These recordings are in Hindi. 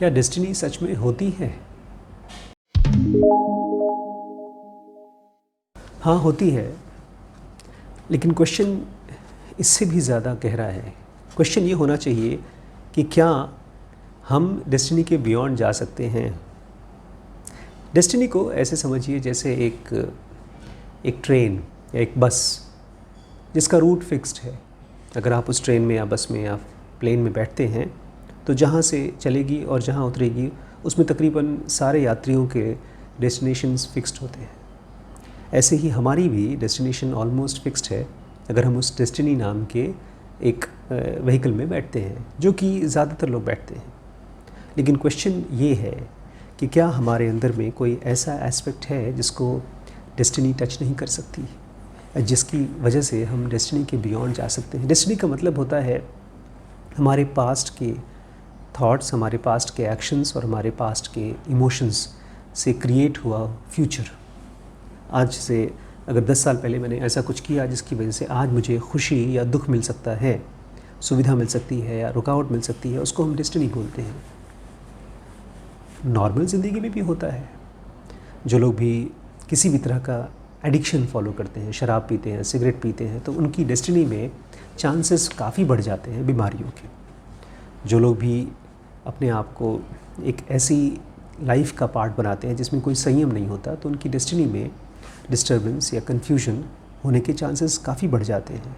क्या डेस्टिनी सच में होती है? हाँ, होती है, लेकिन क्वेश्चन इससे भी ज़्यादा गहरा है। क्वेश्चन ये होना चाहिए कि क्या हम डेस्टिनी के बियॉन्ड जा सकते हैं? डेस्टिनी को ऐसे समझिए जैसे एक ट्रेन या एक बस जिसका रूट फिक्स्ड है। अगर आप उस ट्रेन में या बस में या प्लेन में बैठते हैं तो जहाँ से चलेगी और जहाँ उतरेगी उसमें तकरीबन सारे यात्रियों के डेस्टिनेशंस फिक्स्ड होते हैं। ऐसे ही हमारी भी डेस्टिनेशन ऑलमोस्ट फिक्स्ड है अगर हम उस डेस्टिनी नाम के एक व्हीकल में बैठते हैं, जो कि ज़्यादातर लोग बैठते हैं। लेकिन क्वेश्चन ये है कि क्या हमारे अंदर में कोई ऐसा एस्पेक्ट है जिसको डेस्टिनी टच नहीं कर सकती, जिसकी वजह से हम डेस्टिनी के बियॉन्ड जा सकते हैं। डेस्टिनी का मतलब होता है हमारे पास्ट के थॉट्स, हमारे पास्ट के एक्शंस और हमारे पास्ट के इमोशंस से क्रिएट हुआ फ्यूचर। आज से अगर 10 साल पहले मैंने ऐसा कुछ किया जिसकी वजह से आज मुझे खुशी या दुख मिल सकता है, सुविधा मिल सकती है या रुकावट मिल सकती है, उसको हम डेस्टिनी बोलते हैं। नॉर्मल ज़िंदगी में भी होता है। जो लोग भी किसी भी तरह का एडिक्शन फॉलो करते हैं, शराब पीते हैं, सिगरेट पीते हैं, तो उनकी डेस्टिनी में चांसेस काफ़ी बढ़ जाते हैं बीमारियों के। जो लोग भी अपने आप को एक ऐसी लाइफ का पार्ट बनाते हैं जिसमें कोई संयम नहीं होता, तो उनकी डेस्टिनी में डिस्टर्बेंस या कन्फ्यूजन होने के चांसेस काफ़ी बढ़ जाते हैं।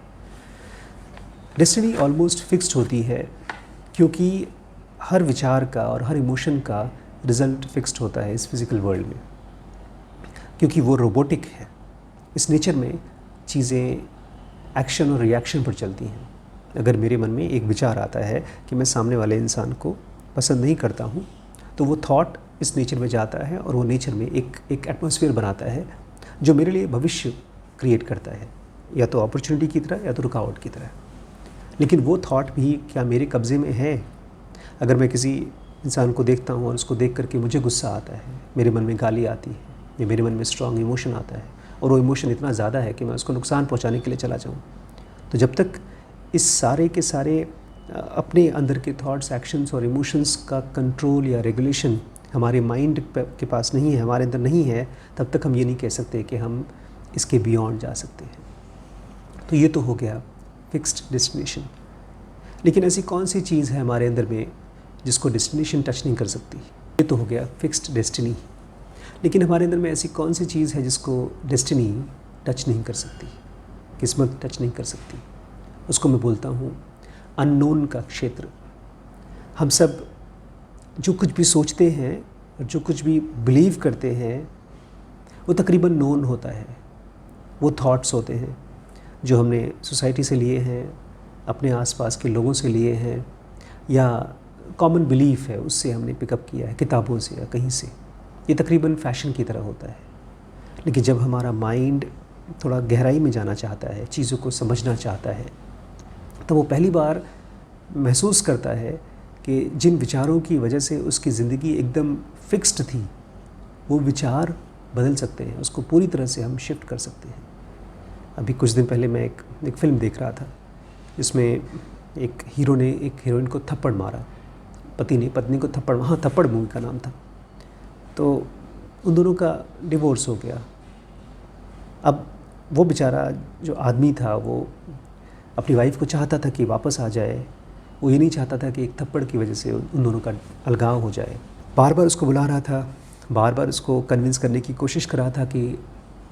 डेस्टिनी ऑलमोस्ट फिक्स्ड होती है क्योंकि हर विचार का और हर इमोशन का रिज़ल्ट फिक्स्ड होता है इस फिज़िकल वर्ल्ड में, क्योंकि वो रोबोटिक है। इस नेचर में चीज़ें एक्शन और रिएक्शन पर चलती हैं। अगर मेरे मन में एक विचार आता है कि मैं सामने वाले इंसान को पसंद नहीं करता हूँ, तो वो थॉट इस नेचर में जाता है और वो नेचर में एक एटमॉस्फेयर बनाता है जो मेरे लिए भविष्य क्रिएट करता है, या तो अपॉर्चुनिटी की तरह या तो रुकावट की तरह। लेकिन वो थॉट भी क्या मेरे कब्ज़े में है? अगर मैं किसी इंसान को देखता हूँ और उसको देख करके मुझे गुस्सा आता है, मेरे मन में गाली आती है, या मेरे मन में स्ट्रॉन्ग इमोशन आता है और वो इमोशन इतना ज़्यादा है कि मैं उसको नुकसान पहुँचाने के लिए चला जाऊँ, तो जब तक इस सारे के सारे अपने अंदर के थॉट्स, एक्शंस और इमोशंस का कंट्रोल या रेगुलेशन हमारे माइंड के पास नहीं है, हमारे अंदर नहीं है, तब तक हम ये नहीं कह सकते कि हम इसके बियॉन्ड जा सकते हैं। तो ये तो हो गया फिक्स्ड डेस्टिनेशन। लेकिन ऐसी कौन सी चीज़ है हमारे अंदर में जिसको डेस्टिनेशन टच नहीं कर सकती? ये तो हो गया फिक्स्ड डेस्टिनी। लेकिन हमारे अंदर में ऐसी कौन सी चीज़ है जिसको डेस्टिनी टच नहीं कर सकती, किस्मत टच नहीं कर सकती? उसको मैं बोलता हूँ अननोन का क्षेत्र। हम सब जो कुछ भी सोचते हैं और जो कुछ भी बिलीव करते हैं वो तकरीबन नोन होता है। वो थॉट्स होते हैं जो हमने सोसाइटी से लिए हैं, अपने आसपास के लोगों से लिए हैं, या कॉमन बिलीफ है उससे हमने पिकअप किया है, किताबों से या कहीं से। ये तकरीबन फैशन की तरह होता है। लेकिन जब हमारा माइंड थोड़ा गहराई में जाना चाहता है, चीज़ों को समझना चाहता है, तो वो पहली बार महसूस करता है कि जिन विचारों की वजह से उसकी ज़िंदगी एकदम फिक्स्ड थी, वो विचार बदल सकते हैं, उसको पूरी तरह से हम शिफ्ट कर सकते हैं। अभी कुछ दिन पहले मैं एक फ़िल्म देख रहा था जिसमें एक हीरो ने एक हीरोइन को थप्पड़ मारा, पति ने पत्नी को थप्पड़, हाँ थप्पड़ मूवी का नाम था। तो उन दोनों का डिवोर्स हो गया। अब वो बेचारा जो आदमी था वो अपनी वाइफ को चाहता था कि वापस आ जाए। वो ये नहीं चाहता था कि एक थप्पड़ की वजह से उन दोनों का अलगाव हो जाए। बार बार उसको बुला रहा था, बार बार उसको कन्विंस करने की कोशिश कर रहा था कि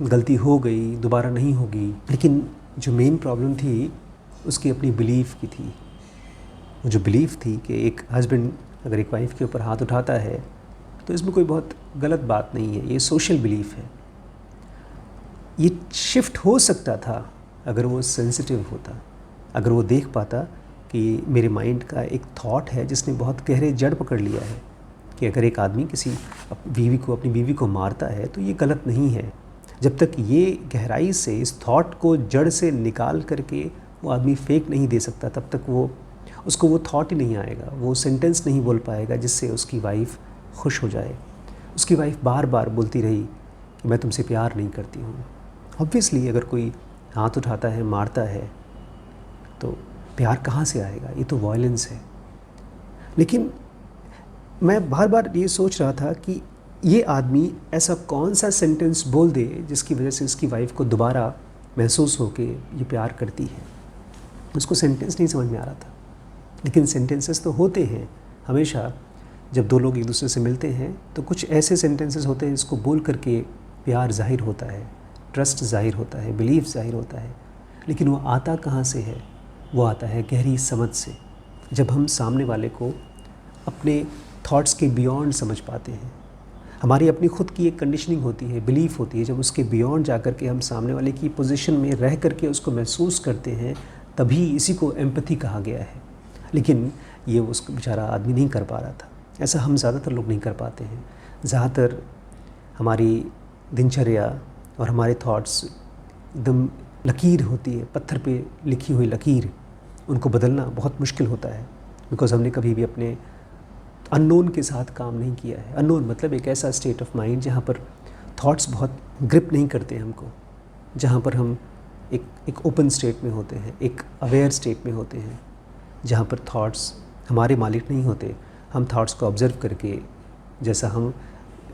गलती हो गई, दोबारा नहीं होगी। लेकिन जो मेन प्रॉब्लम थी उसकी अपनी बिलीफ की थी। वो जो बिलीफ थी कि एक हस्बैंड अगर एक वाइफ के ऊपर हाथ उठाता है तो इसमें कोई बहुत गलत बात नहीं है, ये सोशल बिलीफ है। ये शिफ्ट हो सकता था अगर वो सेंसिटिव होता, अगर वो देख पाता कि मेरे माइंड का एक थॉट है जिसने बहुत गहरे जड़ पकड़ लिया है कि अगर एक आदमी किसी अपनी बीवी को मारता है तो ये गलत नहीं है। जब तक ये गहराई से इस थॉट को जड़ से निकाल करके वो आदमी फेंक नहीं दे सकता, तब तक उसको वो थॉट ही नहीं आएगा, वो सेंटेंस नहीं बोल पाएगा जिससे उसकी वाइफ खुश हो जाए। उसकी वाइफ बार बार बोलती रही कि मैं तुमसे प्यार नहीं करती हूँ। ऑब्वियसली अगर कोई हाथ उठाता है, मारता है, तो प्यार कहाँ से आएगा? ये तो वायलेंस है। लेकिन मैं बार बार ये सोच रहा था कि ये आदमी ऐसा कौन सा सेंटेंस बोल दे जिसकी वजह से उसकी वाइफ को दोबारा महसूस हो कि ये प्यार करती है। उसको सेंटेंस नहीं समझ में आ रहा था, लेकिन सेंटेंसेस तो होते हैं हमेशा। जब दो लोग एक दूसरे से मिलते हैं तो कुछ ऐसे सेंटेंसेस होते हैं जिसको बोल करके प्यार जाहिर होता है, ट्रस्ट जाहिर होता है, बिलीफ जाहिर होता है। लेकिन वो आता कहाँ से है? वो आता है गहरी समझ से। जब हम सामने वाले को अपने थॉट्स के बियॉन्ड समझ पाते हैं, हमारी अपनी खुद की एक कंडीशनिंग होती है, बिलीफ होती है, जब उसके बियॉन्ड जा कर के हम सामने वाले की पोजीशन में रह करके उसको महसूस करते हैं, तभी इसी को एम्पैथी कहा गया है। लेकिन ये उस बेचारा आदमी नहीं कर पा रहा था। ऐसा हम ज़्यादातर लोग नहीं कर पाते हैं। ज़्यादातर हमारी दिनचर्या और हमारे थॉट्स एकदम लकीर होती है, पत्थर पे लिखी हुई लकीर, उनको बदलना बहुत मुश्किल होता है, बिकॉज़ हमने कभी भी अपने अननोन के साथ काम नहीं किया है। अननोन मतलब एक ऐसा स्टेट ऑफ माइंड जहाँ पर थॉट्स बहुत ग्रिप नहीं करते हमको, जहाँ पर हम एक ओपन स्टेट में होते हैं, एक अवेयर स्टेट में होते हैं, जहाँ पर थॉट्स हमारे मालिक नहीं होते। हम थॉट्स को ऑब्ज़र्व करके, जैसा हम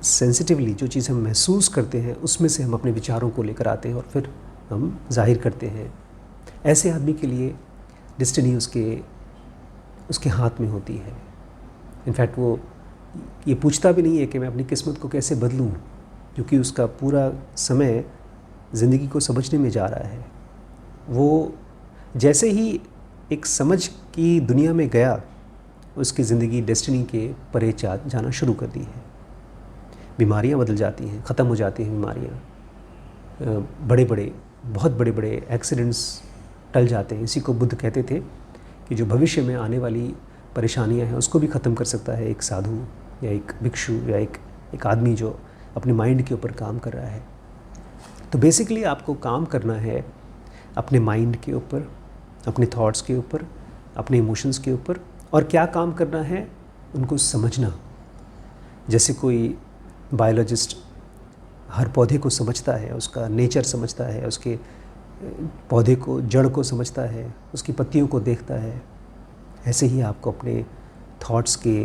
सेंसिटिवली जो चीज़ हम महसूस करते हैं उसमें से हम अपने विचारों को लेकर आते हैं और फिर हम जाहिर करते हैं। ऐसे आदमी के लिए डेस्टिनी उसके हाथ में होती है। इनफैक्ट वो ये पूछता भी नहीं है कि मैं अपनी किस्मत को कैसे बदलूं, क्योंकि उसका पूरा समय ज़िंदगी को समझने में जा रहा है। वो जैसे ही एक समझ की दुनिया में गया, उसकी ज़िंदगी डेस्टिनी के परे जाना शुरू कर दी है। बीमारियां बदल जाती हैं, ख़त्म हो जाती हैं बीमारियां, बहुत बड़े बड़े एक्सीडेंट्स टल जाते हैं। इसी को बुद्ध कहते थे कि जो भविष्य में आने वाली परेशानियां हैं उसको भी ख़त्म कर सकता है एक साधु या एक भिक्षु या एक आदमी जो अपने माइंड के ऊपर काम कर रहा है। तो बेसिकली आपको काम करना है अपने माइंड के ऊपर, अपने थॉट्स के ऊपर, अपने इमोशंस के ऊपर। और क्या काम करना है? उनको समझना। जैसे कोई बायोलॉजिस्ट हर पौधे को समझता है, उसका नेचर समझता है, उसके पौधे को, जड़ को समझता है, उसकी पत्तियों को देखता है, ऐसे ही आपको अपने थॉट्स के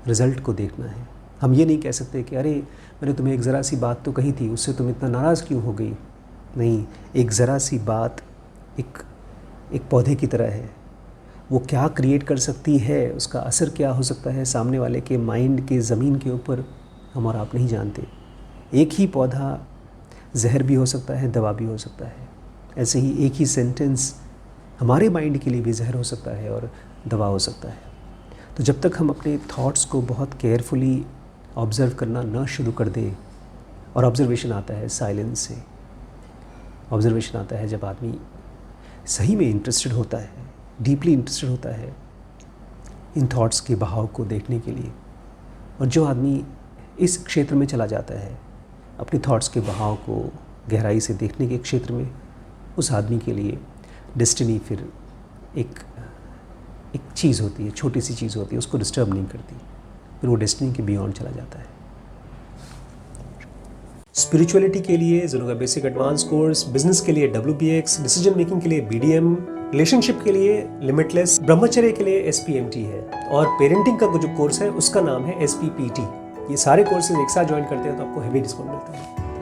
रिज़ल्ट को देखना है। हम ये नहीं कह सकते कि अरे मैंने तुम्हें एक ज़रा सी बात तो कही थी, उससे तुम इतना नाराज़ क्यों हो गई। नहीं, एक ज़रा सी बात एक पौधे की तरह है। वो क्या क्रिएट कर सकती है, उसका असर क्या हो सकता है सामने वाले के माइंड के ज़मीन के ऊपर, हम और आप नहीं जानते। एक ही पौधा जहर भी हो सकता है, दवा भी हो सकता है। ऐसे ही एक ही सेंटेंस हमारे माइंड के लिए भी जहर हो सकता है और दवा हो सकता है। तो जब तक हम अपने थॉट्स को बहुत केयरफुली ऑब्ज़र्व करना न शुरू कर दें, और ऑब्ज़र्वेशन आता है साइलेंस से, ऑब्ज़र्वेशन आता है जब आदमी सही में इंटरेस्टेड होता है, डीपली इंटरेस्टेड होता है इन थॉट्स के बहाव को देखने के लिए। और जो आदमी इस क्षेत्र में चला जाता है, अपने थॉट्स के बहाव को गहराई से देखने के क्षेत्र में, उस आदमी के लिए डेस्टिनी फिर एक चीज़ होती है, छोटी सी चीज़ होती है, उसको डिस्टर्ब नहीं करती, फिर वो डेस्टिनी के बियॉन्ड चला जाता है। स्पिरिचुअलिटी के लिए ज़रूर बेसिक एडवांस कोर्स, बिजनेस के लिए WBX, डिसीजन मेकिंग के लिए BDM, रिलेशनशिप के लिए लिमिटलेस, ब्रह्मचर्य के लिए SPMT है, और पेरेंटिंग का जो कोर्स है उसका नाम है SPPT। ये सारे कोर्सेज एक साथ ज्वाइन करते हैं तो आपको हेवी डिस्काउंट मिलता है।